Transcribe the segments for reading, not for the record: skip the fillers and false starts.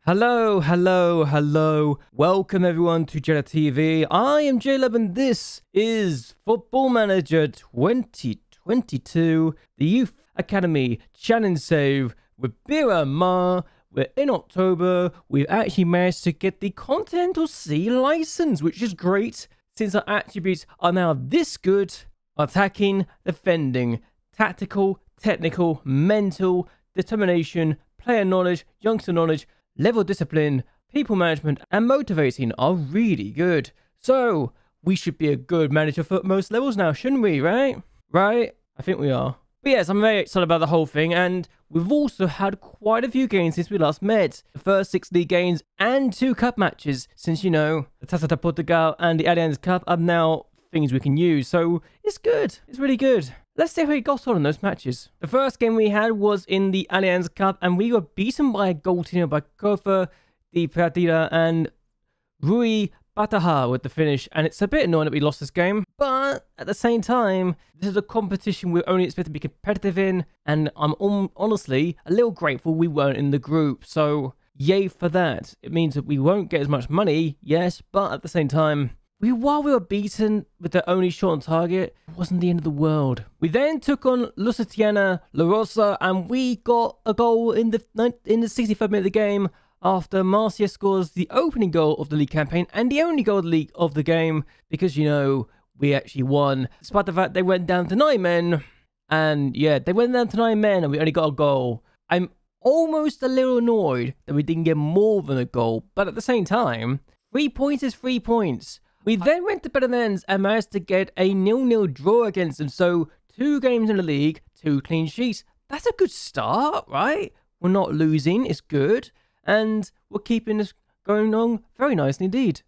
Hello, hello, hello. Welcome everyone to Jeddah TV. I am J-Lab and this is Football Manager 2022, the Youth Academy Challenge Save with Bira Ma. We're in October. We've actually managed to get the Continental C license, which is great since our attributes are now this good. Attacking, defending, tactical, technical, mental, determination, player knowledge, youngster knowledge, level discipline, people management, and motivating are really good. So, we should be a good manager for most levels now, shouldn't we, right? Right? I think we are. But yes, I'm very excited about the whole thing, and we've also had quite a few games since we last met. The first 6 league games and 2 cup matches, since, you know, the Taça de Portugal and the Allianz Cup are now things we can use. So, it's good. It's really good. Let's see how we got on in those matches. The first game we had was in the Allianz Cup, and we were beaten by a goal to nil by Kofa, Di Pradilla, and Rui Bataha with the finish. And it's a bit annoying that we lost this game, but at the same time, this is a competition we're only expected to be competitive in, and I'm honestly a little grateful we weren't in the group. So, yay for that. It means that we won't get as much money, yes, but at the same time, while we were beaten with the only shot on target, it wasn't the end of the world. We then took on Lusitania La Rosa, and we got a goal in the 65th minute of the game after Marcia scores the opening goal of the league campaign and the only goal of the game, because, you know, we actually won. Despite the fact they went down to 9 men, and yeah, they went down to 9 men and we only got a goal. I'm almost a little annoyed that we didn't get more than a goal, but at the same time, 3 points is 3 points. We then went to Belenenses and managed to get a 0-0 draw against them. So, 2 games in the league, 2 clean sheets. That's a good start, right? We're not losing, it's good. And we're keeping this going on very nicely indeed.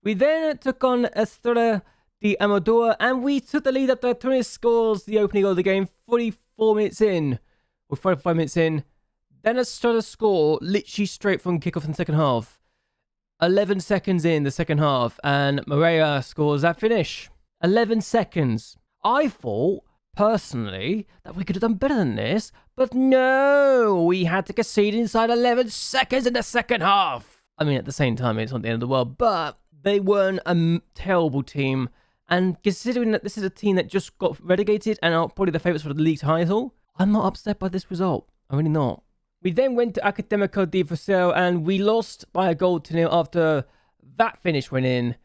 We then took on Estrella de Amador, and we took the lead after Tunis scores the opening goal of the game 44 minutes in. Or 45 minutes in. Then Estrella score literally straight from kickoff in the second half. 11 seconds in the second half, and Moreira scores that finish. 11 seconds. I thought, personally, that we could have done better than this, but no, we had to concede inside 11 seconds in the second half. I mean, at the same time, it's not the end of the world, but they weren't a terrible team, and considering that this is a team that just got relegated and are probably the favourites for the league title, I'm not upset by this result. I'm really not. We then went to Académico de Viseu, and we lost by a goal to nil after that finish went in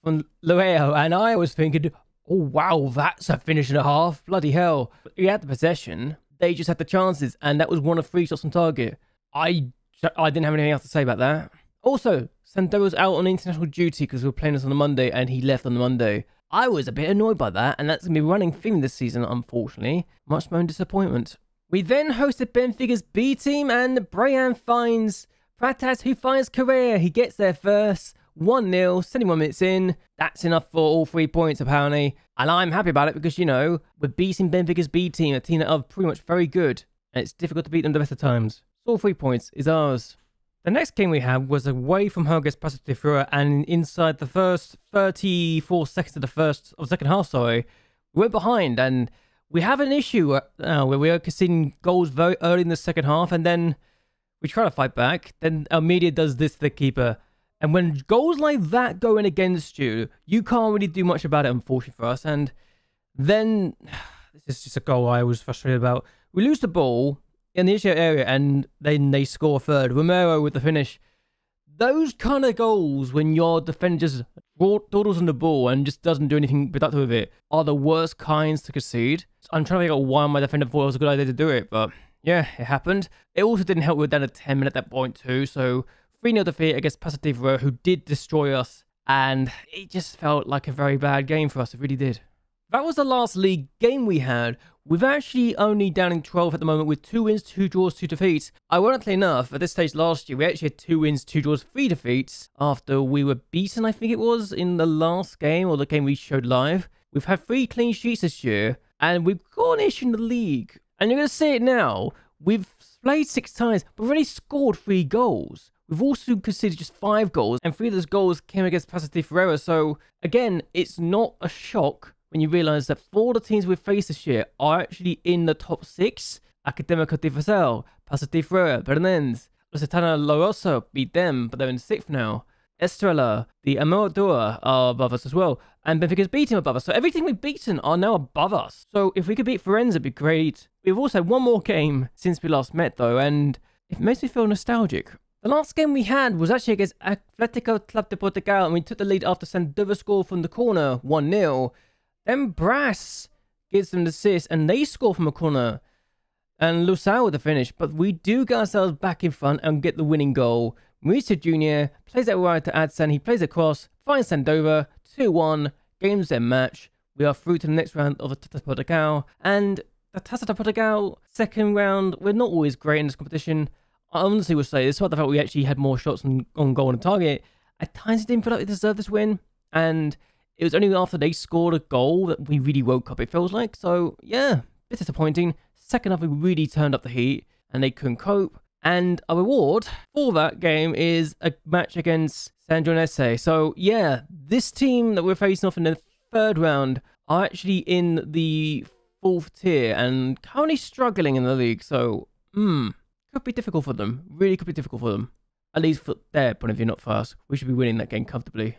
from Loeo. And I was thinking, oh wow, that's a finish and a half. Bloody hell. We had the possession. They just had the chances, and that was 1 of 3 shots on target. I didn't have anything else to say about that. Also, Sandoro's out on international duty because we were playing this on a Monday, and he left on the Monday. I was a bit annoyed by that, and that's going to be a running theme this season, unfortunately. Much my own disappointment. We then hosted Benfica's B team, and Brian finds Pratas, who finds Correa. He gets there first, 1-0, 71 minutes in. That's enough for all 3 points, apparently. And I'm happy about it because, you know, we're beating Benfica's B team, a team that are pretty much very good. And it's difficult to beat them the best of times. So all 3 points is ours. The next game we had was away from home against Paso de Ferreira, and inside the first 34 seconds of the second half, we went behind, and we have an issue where we are conceding goals very early in the second half, and then we try to fight back. Then Almeida does this to the keeper. And when goals like that go in against you, you can't really do much about it, unfortunately for us. And then, this is just a goal I was frustrated about. We lose the ball in the issue area, and then they score a third. Romero with the finish. Those kind of goals, when your defender just dawdles on the ball and just doesn't do anything productive with it, are the worst kinds to concede. I'm trying to figure out why my defender thought it was a good idea to do it, but yeah, it happened. It also didn't help we were down to 10 minutes at that point too, so 3-0 defeat against Paso de Ferreira, who did destroy us, and it just felt like a very bad game for us, it really did. That was the last league game we had. We're actually only down in 12 at the moment with 2 wins, 2 draws, 2 defeats. Ironically enough, at this stage last year, we actually had 2 wins, 2 draws, 3 defeats after we were beaten, I think it was, in the last game or the game we showed live. We've had 3 clean sheets this year, and we've got an issue in the league. And you're going to see it now. We've played 6 times, but we've already scored 3 goals. We've also conceded just 5 goals, and 3 of those goals came against Paso de Ferreira. So, again, it's not a shock when you realise that 4 of the teams we've faced this year are actually in the top 6. Académico de Viseu, Paso de Ferreira, Belenenses, Lusitana La Rosa beat them, but they're in 6th now. Estrella, the Amoredoura are above us as well. And Benfica's beating above us. So everything we've beaten are now above us. So if we could beat Firenze, it'd be great. We've also had one more game since we last met, though, and it makes me feel nostalgic. The last game we had was actually against Atletico Club de Portugal, and we took the lead after Sandover scored from the corner, 1-0. Then Brass gives them the assist, and they score from a corner. And Lusau with the finish, but we do get ourselves back in front and get the winning goal. Mauricio Jr. plays it right to Adsan, he plays it across, finds Sandover, 2-1, games their match. We are through to the next round of the Taça de Portugal, and the Taça de Portugal second round, we're not always great in this competition. I honestly would say, despite the fact we actually had more shots on goal and target, at times it didn't feel like we deserved this win, and it was only after they scored a goal that we really woke up, it feels like. So yeah, bit disappointing. Second half, we really turned up the heat, and they couldn't cope. And a reward for that game is a match against Sangiovese. So yeah, this team that we're facing off in the third round are actually in the 4th tier and currently struggling in the league. So, could be difficult for them. Really could be difficult for them. At least for their point of view, not for us. We should be winning that game comfortably.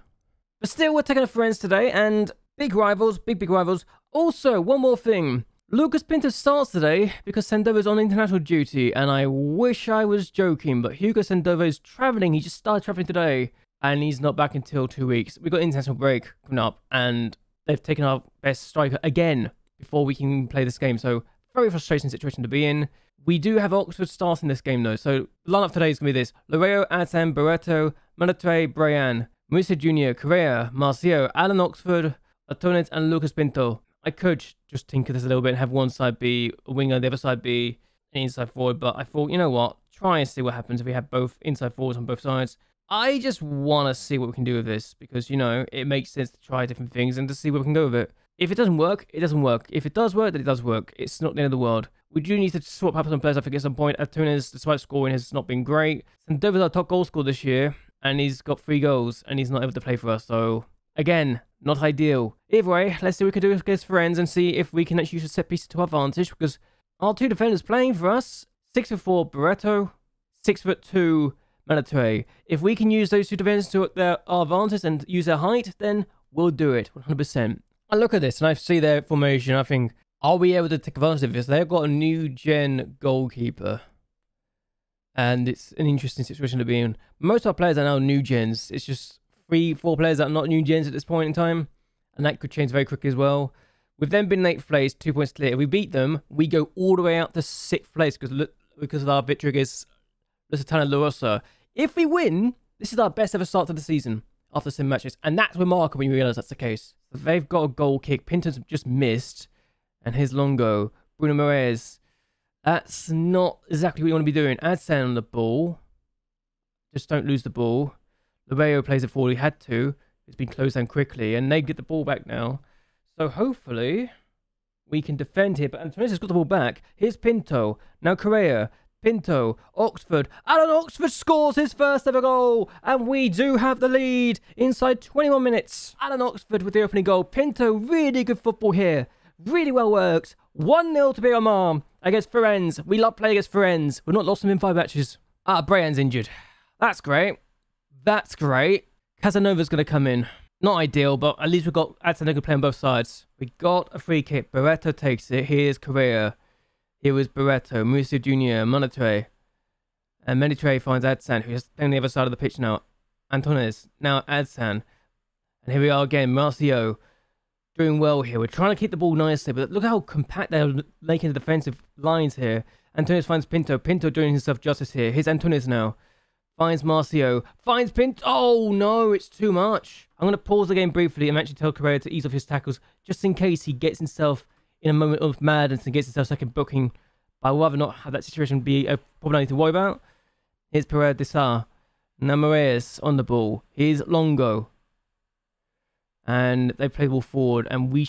But still, we're taking a Firenze today, and big rivals, big rivals. Also, one more thing. Lucas Pinto starts today because Sandover is on international duty, and I wish I was joking, but Hugo Sandover is travelling. He just started travelling today, and he's not back until 2 weeks. We've got international break coming up, and they've taken our best striker again before we can play this game. So, very frustrating situation to be in. We do have Oxford starting this game, though. So, the lineup today is going to be this. Loreo, Adsan, Barreto, Manatre, Brian, Mauricio Jr., Correa, Marcio, Alan Oxford, Atonet, and Lucas Pinto. I could just tinker this a little bit and have one side be a winger, the other side be an inside forward, but I thought, you know what? Try and see what happens if we have both inside forwards on both sides. I just want to see what we can do with this because, you know, it makes sense to try different things and to see where we can go with it. If it doesn't work, it doesn't work. If it does work, then it does work. It's not the end of the world. We do need to swap up some players, I think, at some point. Antunes, despite scoring, has not been great. Sandover's our top goal scorer this year, and he's got 3 goals, and he's not able to play for us, so again, not ideal. Either way, let's see what we can do against Firenze and see if we can actually use a set piece to our advantage, because our 2 defenders playing for us, 6'4" Barreto, 6'2" Manatre. If we can use those 2 defenders to our advantage and use their height, then we'll do it, 100%. I look at this and I see their formation, I think, are we able to take advantage of this? They've got a new gen goalkeeper. And it's an interesting situation to be in. Most of our players are now new gens. It's just 3-4 players that are not new gens at this point in time. And that could change very quickly as well. With them being 8th place, 2 points clear. If we beat them, we go all the way out to 6th place because of our victory against Lusitana La Rosa. If we win, this is our best ever start to the season after 7 matches. And that's remarkable when you realise that's the case. So they've got a goal kick. Pinto's just missed. And here's Longo. Bruno Moraes. That's not exactly what you want to be doing. Adsan on the ball. Just don't lose the ball. Loreo plays it forward. He had to. It's been closed down quickly. And they get the ball back now. So hopefully we can defend here. But Antonis has got the ball back. Here's Pinto. Now Correa. Pinto. Oxford. Alan Oxford scores his first ever goal. And we do have the lead inside 21 minutes. Alan Oxford with the opening goal. Pinto, really good football here. Really well worked. 1-0 to Biomar against Firenze. We love playing against Firenze. We've not lost them in 5 matches. Brian's injured. That's great. That's great. Casanova's going to come in. Not ideal, but at least we've got Adsan playing both sides. We got a free kick. Barreto takes it. Here's Correa. Here was Barreto. Mauricio Jr. Manatre. And Manatre finds Adsan, who's playing the other side of the pitch now. Antones. Now Adsan. And here we are again. Marcio. Doing well here. We're trying to keep the ball nicely, but look how compact they're making the defensive lines here. Antunes finds Pinto. Pinto doing himself justice here. Here's Antunes now. Finds Marcio. Finds Pinto. Oh, no, it's too much. I'm going to pause the game briefly and actually tell Correa to ease off his tackles, just in case he gets himself in a moment of madness and gets himself second booking. But I'd rather not have that situation be a problem I need to worry about. Here's Pereira Dessar. Now Moraes on the ball. Here's Longo. And they play the ball forward, and we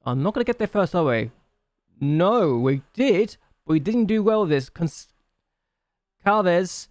are not going to get there first, are we? No, we did, but we didn't do well with this. Calves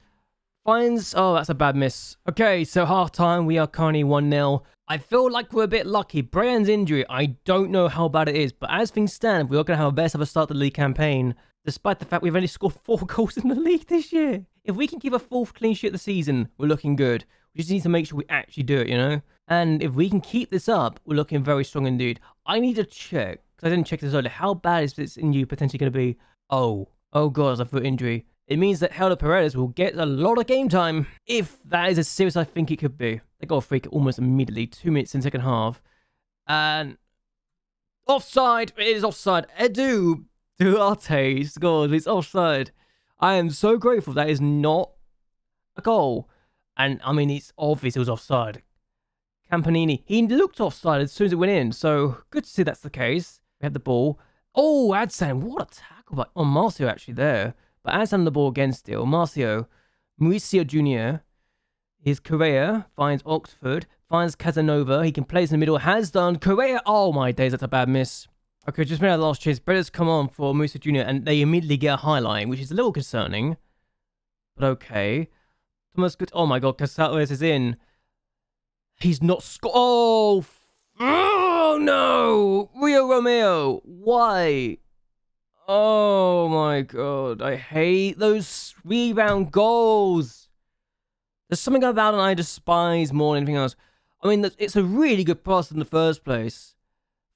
finds... Oh, that's a bad miss. Okay, so half-time, we are currently 1-0. I feel like we're a bit lucky. Brian's injury, I don't know how bad it is, but as things stand, we are going to have our best ever start of the league campaign, despite the fact we've only scored 4 goals in the league this year. If we can keep a 4th clean sheet of the season, we're looking good. We just need to make sure we actually do it, you know? And if we can keep this up, we're looking very strong indeed. I need to check, because I didn't check this earlier. How bad is this injury potentially going to be? Oh God, it's a foot injury. It means that Helder Paredes will get a lot of game time, if that is as serious as I think it could be. They got a free kick almost immediately, 2 minutes in the second half. And offside! It is offside. Edu Duarte scored. It's offside. I am so grateful that is not a goal. And, I mean, it's obvious it was offside. Campanini, he looked offside as soon as it went in. So, good to see that's the case. We have the ball. Oh, Adsan, what a tackle by Marcio actually there. But Adsan the ball again still. Mauricio Jr. His Correa finds Oxford. Finds Casanova. He can place in the middle. Has done. Correa. Oh, my days. That's a bad miss. Okay, just made our last chase. Brothers come on for Mauricio Jr. And they immediately get a highlight, which is a little concerning. But okay. Thomas good. Oh, my God. Casales is in. He's not oh no! Rio Romeo! Why? Oh my God. I hate those rebound goals. There's something about it I despise more than anything else. I mean, it's a really good pass in the first place.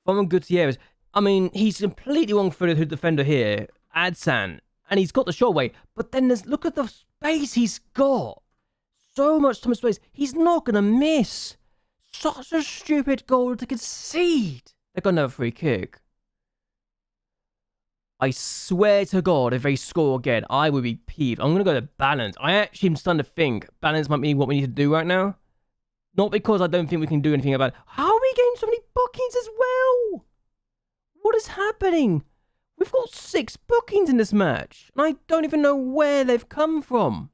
From Gutierrez. I mean, he's completely wrong-footed the defender here. Adsan. And he's got the shot away. But then look at the space he's got. So much time and space. He's not going to miss. Such a stupid goal to concede. They've got another free kick. I swear to God, if they score again, I would be peeved. I'm going to go to balance. I actually am starting to think balance might be what we need to do right now. Not because I don't think we can do anything about it. How are we getting so many bookings as well? What is happening? We've got 6 bookings in this match. And I don't even know where they've come from.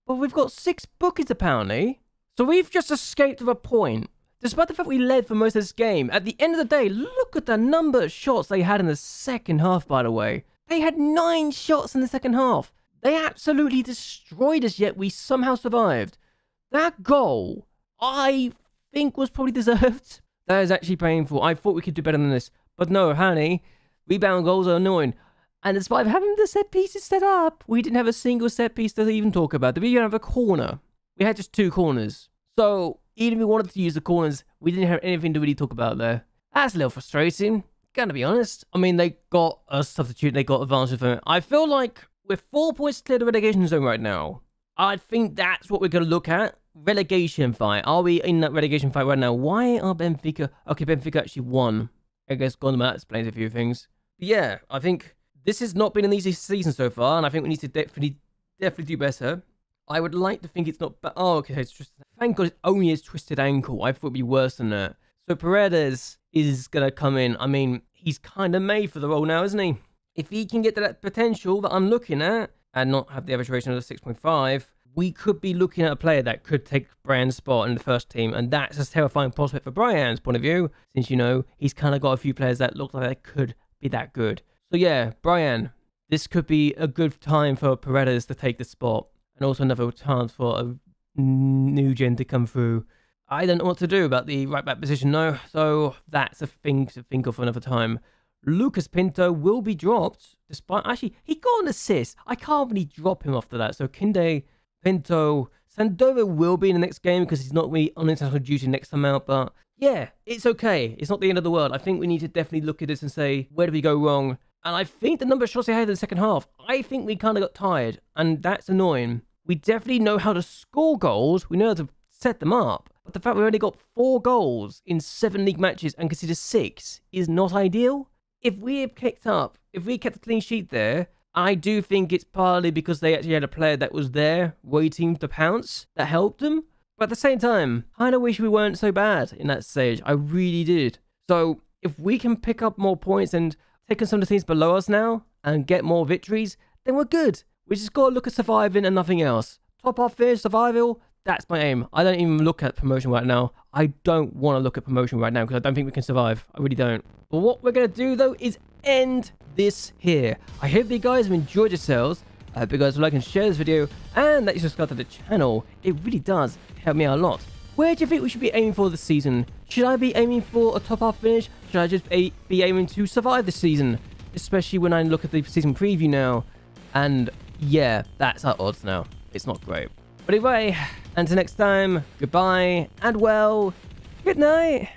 But we've got 6 bookings apparently. So we've just escaped with a point. Despite the fact we led for most of this game, at the end of the day, look at the number of shots they had in the second half, by the way. They had 9 shots in the second half. They absolutely destroyed us, yet we somehow survived. That goal, I think, was probably deserved. That is actually painful. I thought we could do better than this. But no, honey, rebound goals are annoying. And despite having the set pieces set up, we didn't have a single set piece to even talk about. We didn't have a corner. We had just 2 corners. So, even if we wanted to use the corners, we didn't have anything to really talk about there. That's a little frustrating, gonna be honest. I mean, they got a substitute, they got advantage from it. I feel like we're 4 points clear the relegation zone right now. I think that's what we're gonna look at. Relegation fight. Are we in that relegation fight right now? Why are Benfica... Okay, Benfica actually won. I guess Gondomar explains a few things. But yeah, I think this has not been an easy season so far, and I think we need to definitely do better. I would like to think it's not... Oh, okay, it's just... Thank God it's only his twisted ankle. I thought it'd be worse than that. So Paredes is going to come in. I mean, he's kind of made for the role now, isn't he? If he can get to that potential that I'm looking at and not have the average rating of 6.5, we could be looking at a player that could take Brian's spot in the first team. And that's a terrifying prospect for Brian's point of view, since, you know, he's kind of got a few players that look like they could be that good. So yeah, Brian, this could be a good time for Paredes to take the spot. And also another chance for a new gen to come through. I don't know what to do about the right back position, no. So that's a thing to think of for another time. Lucas Pinto will be dropped. Despite... Actually, he got an assist. I can't really drop him after that. So Kinde, Pinto, Sandova will be in the next game because he's not really on international duty next time out. But yeah, it's okay. It's not the end of the world. I think we need to definitely look at this and say, where did we go wrong? And I think the number of shots they had in the second half, I think we kind of got tired. And that's annoying. We definitely know how to score goals. We know how to set them up. But the fact we only got 4 goals in 7 league matches and considered 6 is not ideal. If we had kept a clean sheet there, I do think it's partly because they actually had a player that was there waiting to pounce that helped them. But at the same time, I kind of wish we weren't so bad in that stage. I really did. So if we can pick up more points and take on some of the teams below us now and get more victories, then we're good. We just got to look at surviving and nothing else. Top half finish, survival, that's my aim. I don't even look at promotion right now. I don't want to look at promotion right now because I don't think we can survive. I really don't. But what we're going to do though is end this here. I hope you guys have enjoyed yourselves. I hope you guys will like and share this video and that you subscribe to the channel. It really does help me out a lot. Where do you think we should be aiming for this season? Should I be aiming for a top half finish? Should I just be aiming to survive this season? Especially when I look at the season preview now and yeah, that's our odds now. It's not great. But anyway, until next time, goodbye, and well, good night.